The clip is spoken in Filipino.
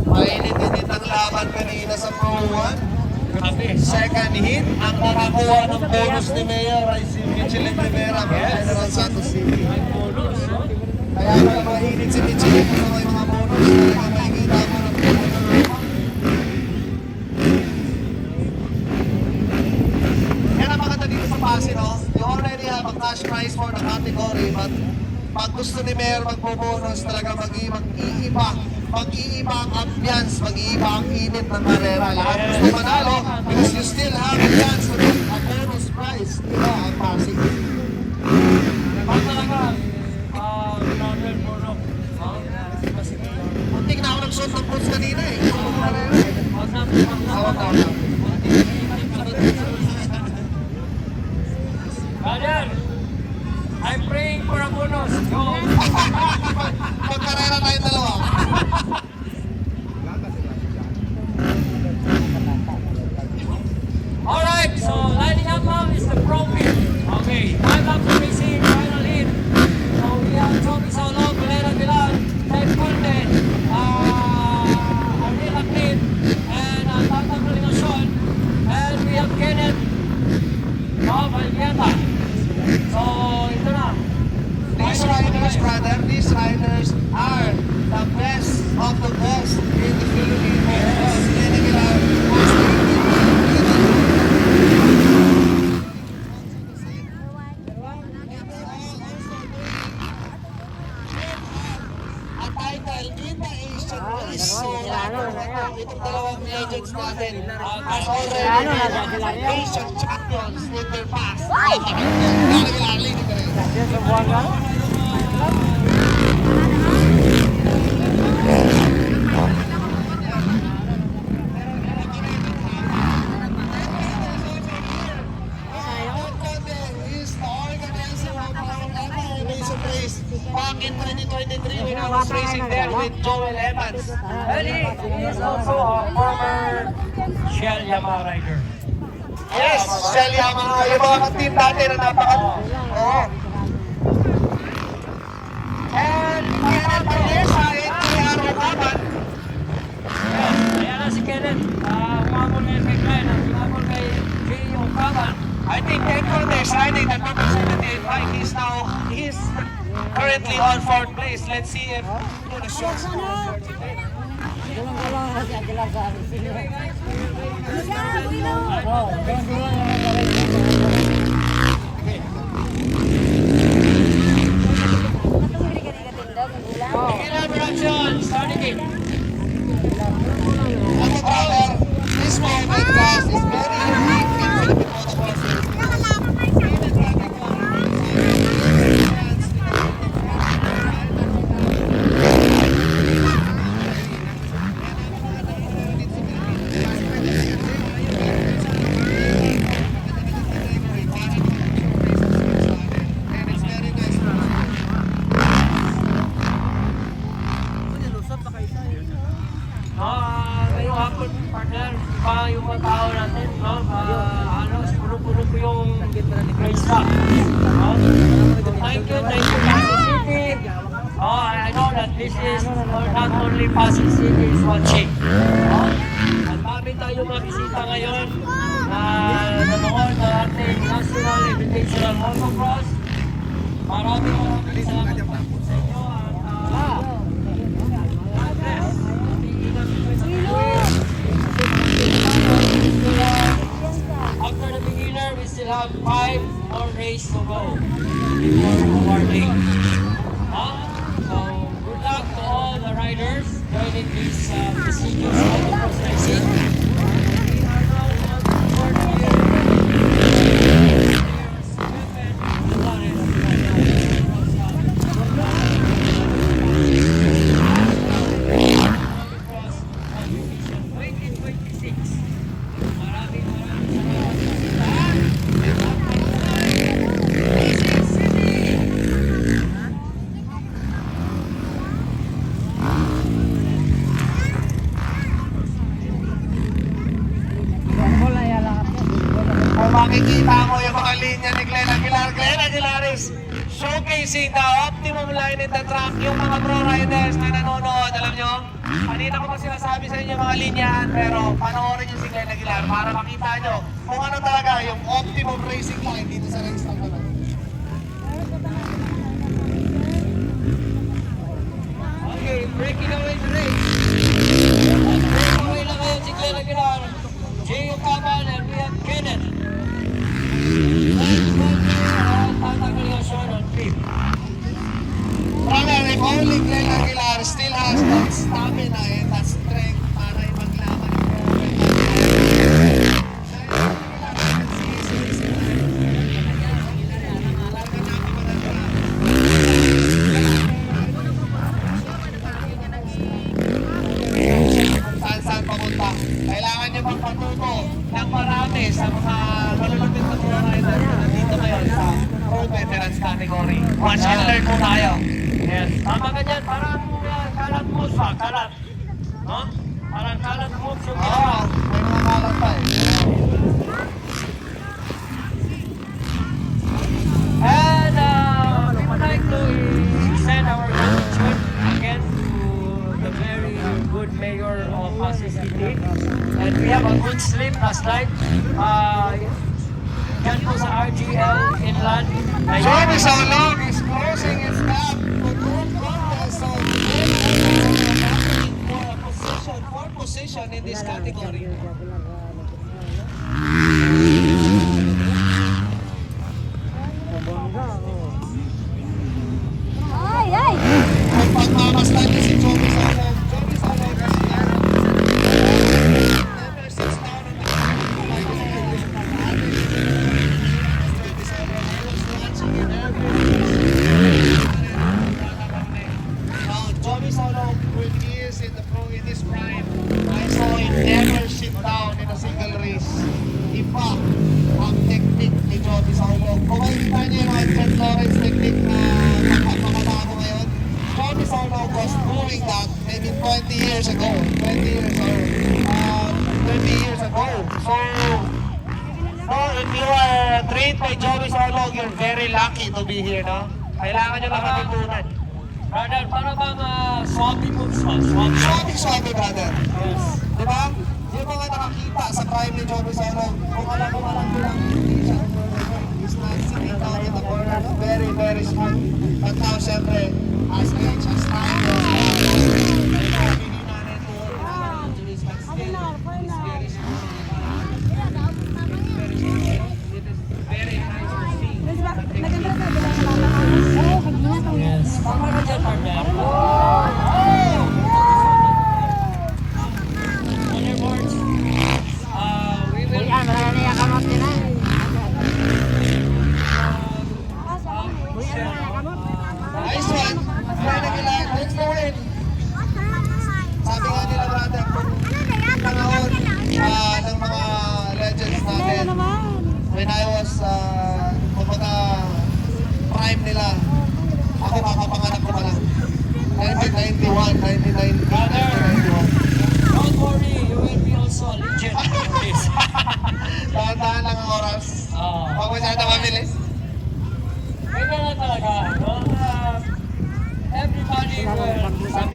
Mainit-init ang laban kanina sa Pro 1. Second hit, ang nakakuha ng bonus ni Mayor ay si Michelin Rivera ng General Santos City. Kaya pala mainit si Michelin kung may mga bonus na makikita mo ng bonus. Yan ang maganda dito sa Pasig, no? You already have a cash prize for the category, but pag gusto ni Mayor magpo-bonus, talaga mag-iiba ang ambience, mag-iiba ang init ng karera. Lahat gusto manalo because you still have a chance to get a bonus prize. Diba, ang Pasig? Pag talaga, number puro. Muntik na ako nagsuot ng boots kanina eh. Gusto mo karera eh. Hawak. Brother, I'm praying for a bonus. Go! Magkarera tayong dalawa. Alright, so lining up now is the pro pit. Okay, time up to racing, final hit. So we have Tommy Solo, Galera Vilan, Ted Conde, Arnila Clean, and Tata Coordination. And we have Kenneth Valvieta. So ito na. These riders, brother, these riders are the best of the best in the Philippines. Ang title in the Asian race. So, itong dalawang legends natin are already Asian champions with their past. Lagi dito rin. Back in 2023 when I was racing there with Joel Evans. And he is also a former Shell Yamaha rider. Yes, Shell Yamaha, yung mga team dati na Oo. And Kenneth Valesa and Kiara Taman. Ayan na si Kenneth. Umabol ngayon kay Glenn. Umabol kay J.O. Kaban. I think Edward is riding the number 78 bike. He's currently on 4th place. Let's see if the short score. Action! Starting it! This moment, guys, is very unique in Philippine motorsport. Ngayong hapon, partner, yung mga tao natin, no? Puno-puno po yung race track. Thank you, Pasig City. I know that this is not only Pasig City is watching. Ang dami tayong mga bisita ngayon na nanood ng ating National Invitational Motocross. Maraming salamat po sa inyo. After the beginner, we still have 5 more races to go before awarding. So, good luck to all the riders joining this prestigious motocross racing. We are now on the 4th year. Kung makikita mo yung mga linya ni Glenn Aguilar, Glenn Aguilar is showcasing the optimum line in the track. Yung mga pro riders na nanonood, alam nyo, kanina ko pa sinasabi sa inyo mga linyahan, pero panoorin nyo si Glenn Aguilar para makita nyo kung ano talaga yung optimum racing line dito sa race ng naman. Okay, breaking away the race. Breaking away lang ngayon si Glenn Aguilar, Gio Cabal, and we have Kenneth. Brother, if only Glenn Aguilar still has that stamina and that strength para ipaglaban yung saan papunta. Kailangan nyo magpatuto ng marami sa mga malalapit na mga riders na nandito ngayon sa Pro Veterans category. Watch and learn po tayo. Yes. Tama ka dyan. Parang kalat moves ba? Kalat. No? Parang kalat moves yung Oo, ginawa. may mga kalat pa eh. And we would like to extend our gratitude again to the very good mayor of Pasig City. And we have a good sleep last night. Yan po sa RGL Inland. Johnny Saulog is closing its gap to Group Contest. So, for a position in this category. Ay, ay! Ang pagmamasdan niya si Johnny Saulog. Johnny Saulog is never sits down on the Johnny Saulog, when he is in his prime, I saw him never sit down in a single race. Iba ang technique ni Johnny Saulog. Kung makikita niyo yung Ted Lawrence technique na makabago ngayon, Johnny Saulog was doing that maybe 20 years ago. 20 years ago. So, if you are trained by Joey Saulog, you're very lucky to be here, no? Kailangan nyo lang matutunan. Brother, para bang swapping moves ba? Swabe, brother. Yes. Di ba? Yung mga nakakita sa prime ni Johnny Saulog, kung alam mo lang hindi siya he's not sitting down in the corner. No? Very, very smart. But now, syempre, as age, as time goes on, mahina na ito. Injuries, but still, he's very smart. Very nice to see. Yes. Tama na dyan, partner. On your boards, we will... Nice one. Glenn Aguilar, let's go in. Sabi nga nila, brother, kung panahon ng mga legends natin, when I was, kumbaga, prime nila, ako kakapanganak ko pa lang. 1991, 1991. Don't worry,